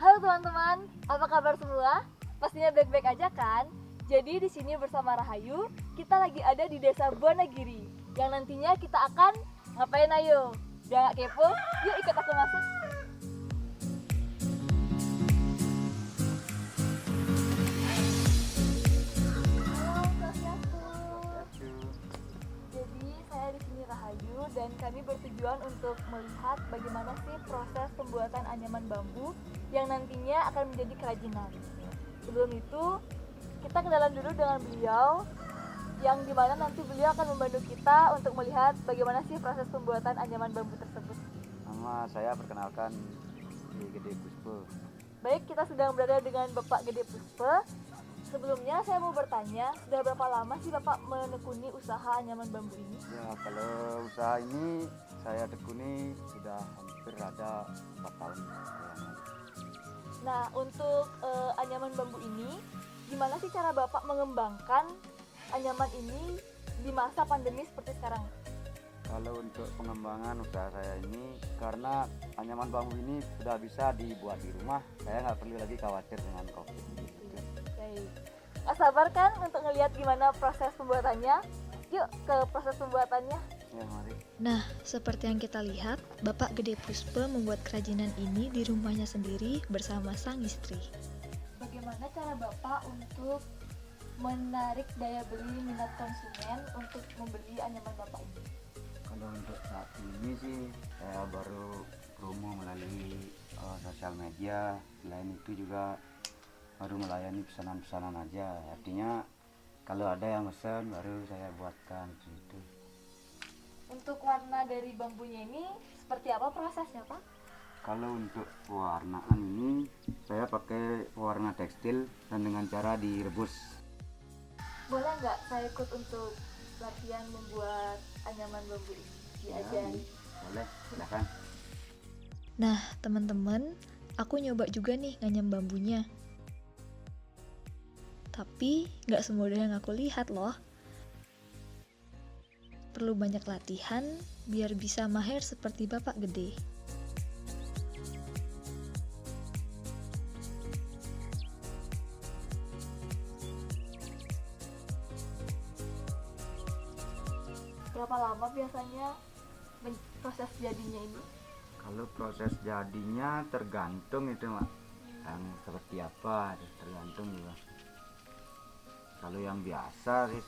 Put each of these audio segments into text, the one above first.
Halo teman-teman, apa kabar semua? Pastinya baik-baik aja kan? Jadi di sini bersama Rahayu, kita lagi ada di Desa Bonagiri yang nantinya kita akan ngapain ayo? Udah gak kepo? Yuk ikut aku masuk. Halo Swastiastu. Jadi saya di sini Rahayu dan kami bertujuan untuk melihat bagaimana sih proses pembuatan anyaman bambu yang nantinya akan menjadi kerajinan. Sebelum itu, kita kenalan dulu dengan beliau yang dimana nanti beliau akan membantu kita untuk melihat bagaimana sih proses pembuatan anyaman bambu tersebut. Nama saya perkenalkan Gede Puspo. Baik, kita sedang berada dengan Bapak Gede Puspo. Sebelumnya saya mau bertanya, sudah berapa lama sih Bapak menekuni usaha anyaman bambu ini? Ya, kalau usaha ini saya tekuni sudah hampir ada 4 tahun. Nah, untuk anyaman bambu ini, gimana sih cara Bapak mengembangkan anyaman ini di masa pandemi seperti sekarang? Kalau untuk pengembangan usaha saya ini, karena anyaman bambu ini sudah bisa dibuat di rumah, saya nggak perlu lagi khawatir dengan COVID. Baik. Nggak sabar kan untuk ngelihat gimana proses pembuatannya? Yuk ke proses pembuatannya. Ya, mari. Nah, seperti yang kita lihat, Bapak Gede Puspo membuat kerajinan ini di rumahnya sendiri bersama sang istri. Bagaimana cara Bapak untuk menarik daya beli minat konsumen untuk membeli anyaman Bapak ini? Kalau untuk saat ini sih saya baru promo melalui sosial media. Selain itu juga baru melayani pesanan-pesanan aja. Artinya kalau ada yang pesan baru saya buatkan gitu. Untuk warna dari bambunya ini seperti apa prosesnya, Pak? Kalau untuk pewarnaan ini saya pakai pewarna tekstil dan dengan cara direbus. Boleh nggak saya ikut untuk latihan membuat anyaman bambu ini? Diajari. Boleh, silakan. Nah, teman-teman, aku nyoba juga nih nganyam bambunya. Tapi, nggak semudah yang aku lihat loh. Perlu banyak latihan biar bisa mahir seperti Bapak Gede. Berapa lama biasanya proses jadinya ini? Kalau proses jadinya tergantung itu Mak, yang seperti apa tergantung juga. Kalau yang biasa sih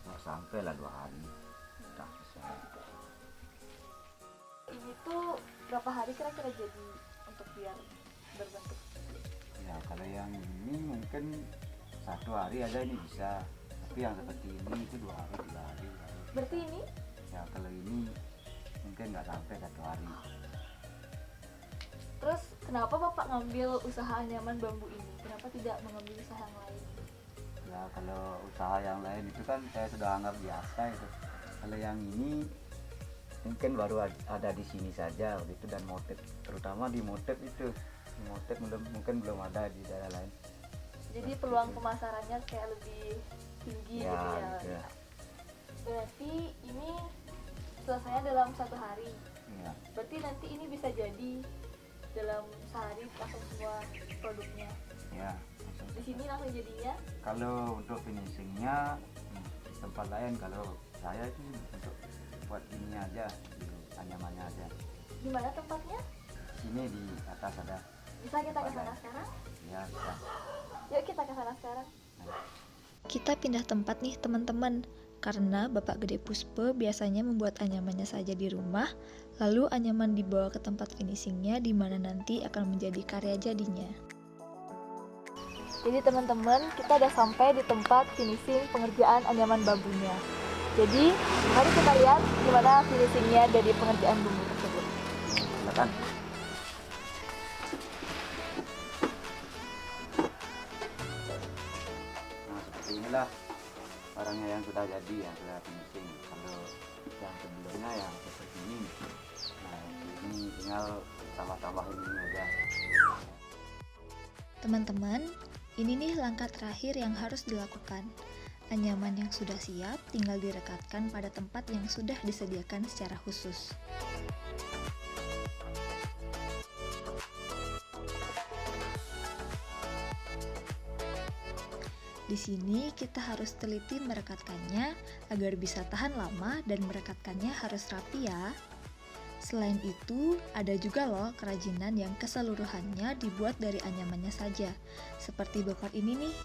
nggak sampai lah 2 hari udah selesai. Ini tuh berapa hari kira-kira jadi untuk biar berbentuk? Ya kalau yang ini mungkin 1 hari aja ini bisa, tapi yang seperti ini itu 2 hari 3 hari. Berarti ini? Ya kalau ini mungkin nggak sampai 1 hari. Terus kenapa Bapak ngambil usaha anyaman bambu ini? Kenapa tidak mengambil usaha yang lain? Ya kalau usaha yang lain itu kan saya sudah anggap biasa itu. Kalau yang ini mungkin baru ada di sini saja begitu, dan motif terutama di motif itu, motif mungkin belum ada di daerah lain. Jadi peluang pemasarannya kayak lebih tinggi Ya, gitu ya. gitu ya. Berarti ini selesainya dalam 1 hari. Ya. Berarti nanti ini bisa jadi dalam sehari langsung semua produknya. Ya. Di sini langsung jadinya. Kalau untuk finishingnya di tempat lain, kalau saya itu untuk buat ini aja, gitu, anyamannya aja. Di mana tempatnya? Sini di atas ada. Bisa kita ke sana sekarang? Ya, bisa. Yuk kita ke sana sekarang. Kita pindah tempat nih teman-teman, karena Bapak Gede Puspo biasanya membuat anyamannya saja di rumah, lalu anyaman dibawa ke tempat finishingnya di mana nanti akan menjadi karya jadinya. Jadi teman-teman, kita udah sampai di tempat finishing pengerjaan anyaman bambunya. Jadi, mari kita lihat gimana finishingnya dari pengerjaan bambu tersebut. Silakan. Nah, seperti inilah barangnya yang sudah jadi, yang sudah finishing. Kalau yang sebelumnya yang seperti ini. Nah, ini tinggal tambah-tambahin ini aja. Teman-teman, ini nih langkah terakhir yang harus dilakukan. Anyaman yang sudah siap tinggal direkatkan pada tempat yang sudah disediakan secara khusus. Di sini kita harus teliti merekatkannya agar bisa tahan lama dan merekatkannya harus rapi ya. Selain itu, ada juga loh kerajinan yang keseluruhannya dibuat dari anyamannya saja, seperti bokor ini nih.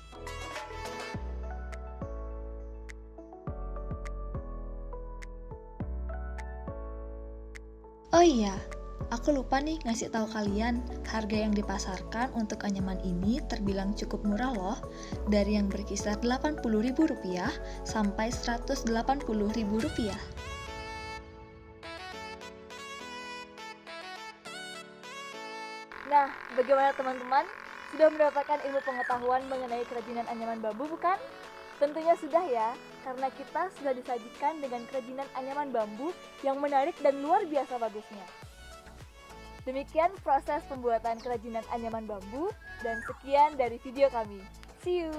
Oh iya, aku lupa nih ngasih tahu kalian, harga yang dipasarkan untuk anyaman ini terbilang cukup murah loh, dari yang berkisar Rp80.000 sampai Rp180.000. Nah, bagaimana teman-teman? Sudah mendapatkan ilmu pengetahuan mengenai kerajinan anyaman bambu bukan? Tentunya sudah ya, karena kita sudah disajikan dengan kerajinan anyaman bambu yang menarik dan luar biasa bagusnya. Demikian proses pembuatan kerajinan anyaman bambu, dan sekian dari video kami. See you!